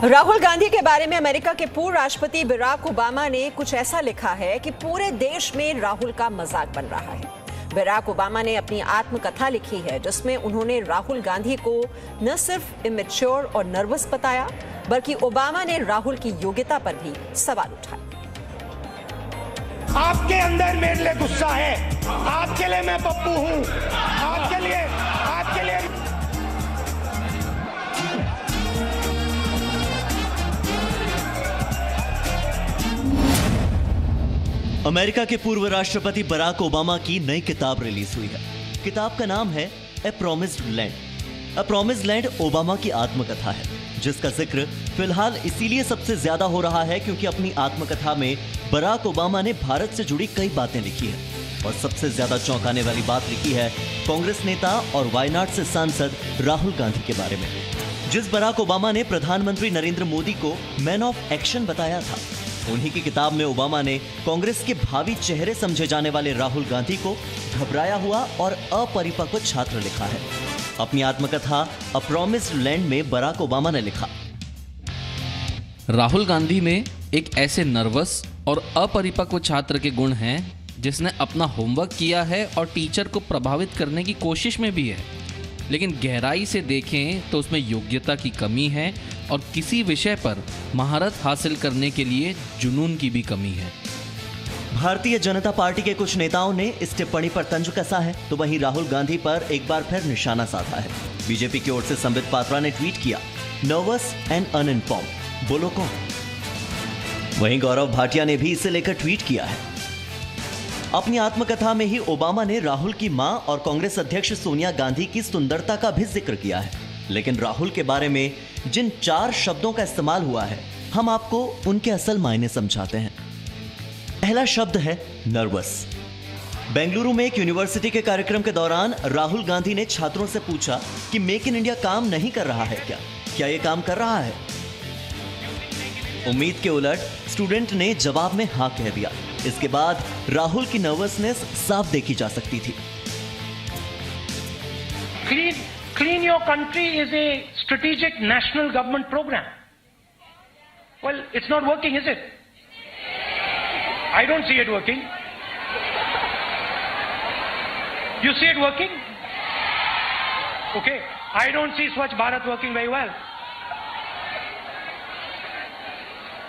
राहुल गांधी के बारे में अमेरिका के पूर्व राष्ट्रपति बराक ओबामा ने कुछ ऐसा लिखा है कि पूरे देश में राहुल का मजाक बन रहा है। बराक ओबामा ने अपनी आत्मकथा लिखी है जिसमें उन्होंने राहुल गांधी को न सिर्फ इमेच्योर और नर्वस बताया बल्कि ओबामा ने राहुल की योग्यता पर भी सवाल उठाए। आपके अंदर मेरे लिए गुस्सा है, आपके लिए मैं पप्पू हूं, आपके लिए अमेरिका के पूर्व राष्ट्रपति बराक ओबामा की नई किताब रिलीज हुई है। किताब का नाम है ए प्रॉमिस्ड लैंड। ए प्रॉमिस्ड लैंड ओबामा की आत्मकथा है, जिसका जिक्र फिलहाल इसीलिए सबसे ज्यादा हो रहा है क्योंकि अपनी आत्मकथा में बराक ओबामा ने भारत से जुड़ी कई बातें लिखी है और सबसे ज्यादा चौंकाने वाली बात लिखी है कांग्रेस नेता और वायनाड से सांसद राहुल गांधी के बारे में। जिस बराक ओबामा ने प्रधानमंत्री नरेंद्र मोदी को मैन ऑफ एक्शन बताया था, उन्हीं की किताब में ओबामा ने कांग्रेस के भावी चेहरे समझे जाने वाले राहुल गांधी को घबराया हुआ और अपरिपक्व छात्र लिखा है। अपनी आत्मकथा अ प्रॉमिस्ड लैंड में बराक ओबामा ने लिखा, राहुल गांधी में एक ऐसे नर्वस और अपरिपक्व छात्र के गुण हैं जिसने अपना होमवर्क किया है और टीचर को प्रभावित करने की कोशिश में भी है, लेकिन गहराई से देखें तो उसमें योग्यता की कमी है और किसी विषय पर महारत हासिल करने के लिए जुनून की भी कमी है। भारतीय जनता पार्टी के कुछ नेताओं ने इस टिप्पणी पर तंज कसा है तो वहीं राहुल गांधी पर एक बार फिर निशाना साधा है। बीजेपी की ओर से संबित पात्रा ने ट्वीट किया, नर्वस एंड अनइन्फॉर्म, बोलो कौन। वहीं गौरव भाटिया ने भी इसे लेकर ट्वीट किया है। अपनी आत्मकथा में ही ओबामा ने राहुल की मां और कांग्रेस अध्यक्ष सोनिया गांधी की सुंदरता का भी जिक्र किया है, लेकिन राहुल के बारे में जिन 4 शब्दों का इस्तेमाल हुआ है, हम आपको उनके असल मायने समझाते हैं। पहला शब्द है नर्वस। बेंगलुरु में एक यूनिवर्सिटी के कार्यक्रम के दौरान राहुल गांधी ने छात्रों से पूछा कि मेक इन इंडिया काम नहीं कर रहा है क्या ये काम कर रहा है। उम्मीद के उलट स्टूडेंट ने जवाब में हाँ कह दिया। इसके बाद राहुल की नर्वसनेस साफ देखी जा सकती थी। Clean your country is a strategic national government program. Well, it's not working, is it? I don't see it working. You see it working? Okay. I don't see Swachh Bharat working very well.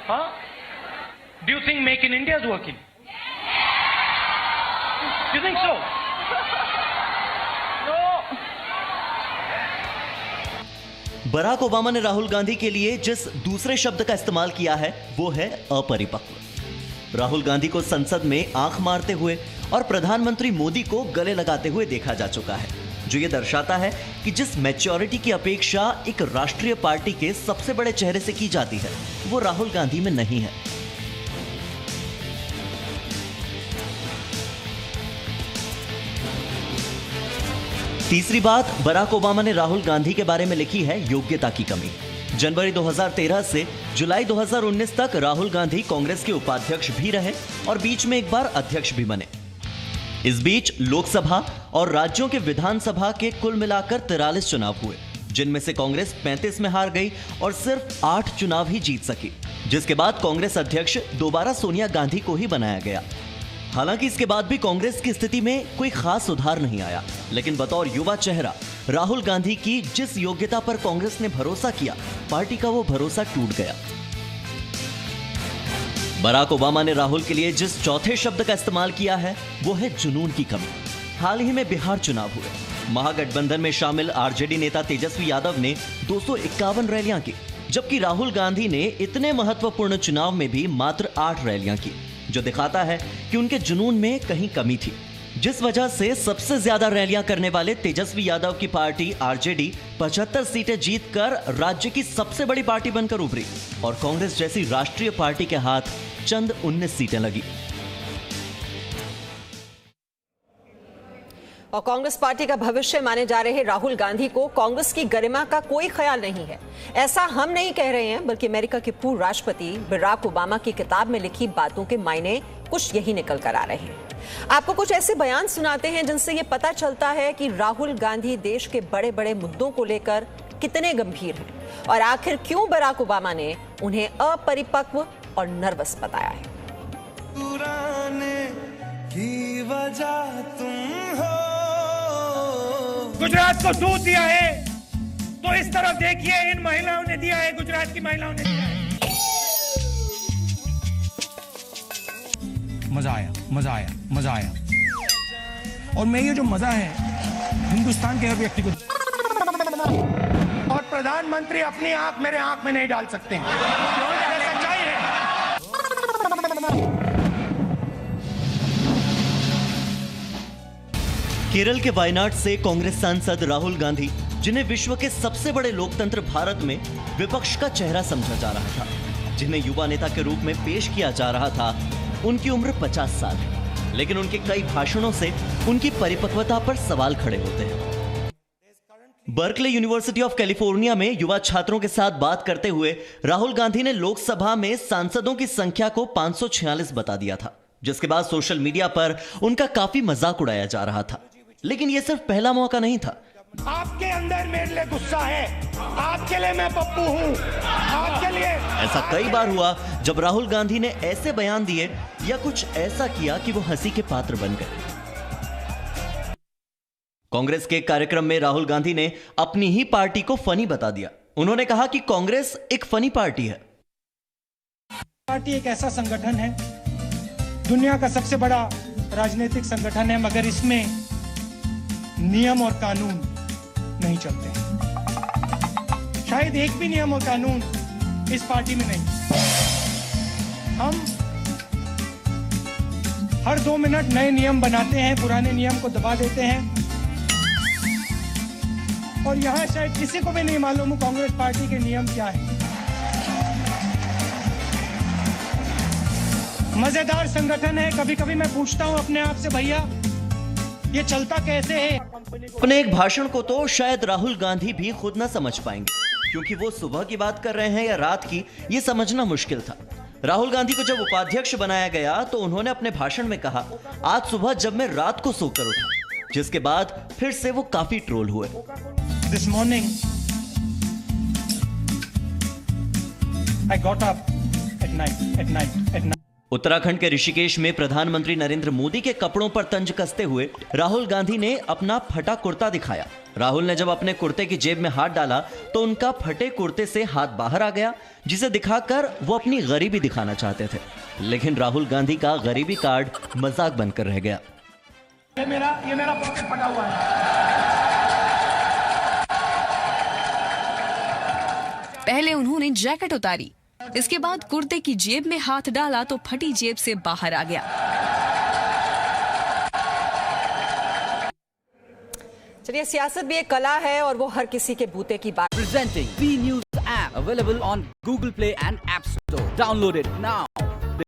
Huh? Do you think Make in India is working? Do you think so? Barack Obama ने राहुल गांधी के लिए जिस दूसरे शब्द का इस्तेमाल किया है वो है अपरिपक्व। राहुल गांधी को संसद में आंख मारते हुए और प्रधानमंत्री मोदी को गले लगाते हुए देखा जा चुका है, जो ये दर्शाता है कि जिस मैच्योरिटी की अपेक्षा एक राष्ट्रीय पार्टी के सबसे बड़े चेहरे से की जाती है वो राहुल गांधी में नहीं है। तीसरी बात बराक ओबामा ने राहुल गांधी के बारे में लिखी है योग्यता की कमी। जनवरी 2013 से जुलाई 2019 तक राहुल गांधी कांग्रेस के उपाध्यक्ष भी रहे और बीच में एक बार अध्यक्ष भी बने। इस बीच लोकसभा और राज्यों के विधानसभा के कुल मिलाकर 43 चुनाव हुए, जिनमें से कांग्रेस 35 में हार गई और सिर्फ 8 चुनाव ही जीत सकी, जिसके बाद कांग्रेस अध्यक्ष दोबारा सोनिया गांधी को ही बनाया गया। हालांकि इसके बाद भी कांग्रेस की स्थिति में कोई खास सुधार नहीं आया, लेकिन बतौर युवा चेहरा राहुल गांधी की जिस योग्यता पर कांग्रेस ने भरोसा किया, पार्टी का वो भरोसा टूट गया। बराक ओबामा ने राहुल के लिए जिस चौथे शब्द का इस्तेमाल किया है वो है जुनून की कमी। हाल ही में बिहार चुनाव हुए। महागठबंधन में शामिल आरजेडी नेता तेजस्वी यादव ने 251 रैलियां की, जबकि राहुल गांधी ने इतने महत्वपूर्ण चुनाव में भी मात्र 8 रैलियां की, जो दिखाता है कि उनके जुनून में कहीं कमी थी, जिस वजह से सबसे ज्यादा रैलियां करने वाले तेजस्वी यादव की पार्टी आरजेडी 75 सीटें जीतकर राज्य की सबसे बड़ी पार्टी बनकर उभरी और कांग्रेस जैसी राष्ट्रीय पार्टी के हाथ चंद 19 सीटें लगी। और कांग्रेस पार्टी का भविष्य माने जा रहे राहुल गांधी को कांग्रेस की गरिमा का कोई ख्याल नहीं है। ऐसा हम नहीं कह रहे हैं, बल्कि अमेरिका के पूर्व राष्ट्रपति बराक ओबामा की किताब में लिखी बातों के मायने कुछ यही निकल कर आ रहे हैं। आपको कुछ ऐसे बयान सुनाते हैं जिनसे ये पता चलता है कि राहुल गांधी देश के बड़े बड़े मुद्दों को लेकर कितने गंभीर हैं और आखिर क्यों बराक ओबामा ने उन्हें अपरिपक्व और नर्वस बताया है। की वजह तुम हो। गुजरात को दूध दिया है तो इस तरफ देखिए, इन महिलाओं ने दिया है, गुजरात की महिलाओं ने दिया है। मजा आया, मजा आया, मजा आया। और मैं ये जो मजा है हिंदुस्तान के हर व्यक्ति को। और प्रधानमंत्री अपनी आंख मेरे आंख में नहीं डाल सकते हैं, ये सच्चाई है। केरल के वायनाड से कांग्रेस सांसद राहुल गांधी, जिन्हें विश्व के सबसे बड़े लोकतंत्र भारत में विपक्ष का चेहरा समझा जा रहा था, जिन्हें युवा नेता के रूप में पेश किया जा रहा था, उनकी उम्र 50 साल है, लेकिन उनके कई भाषणों से उनकी परिपक्वता पर सवाल खड़े होते हैं। बर्कले यूनिवर्सिटी ऑफ कैलिफोर्निया में युवा छात्रों के साथ बात करते हुए राहुल गांधी ने लोकसभा में सांसदों की संख्या को 546 बता दिया था, जिसके बाद सोशल मीडिया पर उनका काफी मजाक उड़ाया जा रहा था। लेकिन यह सिर्फ पहला मौका नहीं था। आपके अंदर मेरे लिए गुस्सा है, आपके लिए मैं पप्पू हूँ, आपके लिए। ऐसा कई बार हुआ जब राहुल गांधी ने ऐसे बयान दिए या कुछ ऐसा किया कि वो हंसी के पात्र बन गए। कांग्रेस के कार्यक्रम में राहुल गांधी ने अपनी ही पार्टी को फनी बता दिया। उन्होंने कहा कि कांग्रेस एक फनी पार्टी है। पार्टी एक ऐसा संगठन है, दुनिया का सबसे बड़ा राजनीतिक संगठन है, मगर इसमें नियम और कानून नहीं चलते हैं। शायद एक भी नियम और कानून इस पार्टी में नहीं। हम हर 2 मिनट नए नियम बनाते हैं, पुराने नियम को दबा देते हैं। और यहां शायद किसी को भी नहीं मालूम हो कांग्रेस पार्टी के नियम क्या है। मजेदार संगठन है। कभी कभी मैं पूछता हूं अपने आप से, भैया ये चलता कैसे है। अपने एक भाषण को तो शायद राहुल गांधी भी खुद न समझ पाएंगे, क्योंकि वो सुबह की बात कर रहे हैं या रात की, ये समझना मुश्किल था। राहुल गांधी को जब उपाध्यक्ष बनाया गया तो उन्होंने अपने भाषण में कहा, आज सुबह जब मैं रात को सोकर उठा, जिसके बाद फिर से वो काफी ट्रोल हुए। This morning, I got up at night. Uttarakhand के ऋषिकेश में प्रधानमंत्री नरेंद्र मोदी के कपड़ों पर तंज कसते हुए राहुल गांधी ने अपना फटा कुर्ता दिखाया। राहुल ने जब अपने कुर्ते की जेब में हाथ डाला तो उनका फटे कुर्ते से हाथ बाहर आ गया, जिसे दिखाकर वो अपनी गरीबी दिखाना चाहते थे। लेकिन राहुल गांधी का गरीबी कार्ड मजाक बनकर रह गया। ये मेरा पॉकेट फटा हुआ है। पहले उन्होंने जैकेट उतारी, इसके बाद कुर्ते की जेब में हाथ डाला तो फटी जेब से बाहर आ गया। चलिए, सियासत भी एक कला है और वो हर किसी के बूते की बात। Presenting B News app available on Google Play and App Store. Download it now.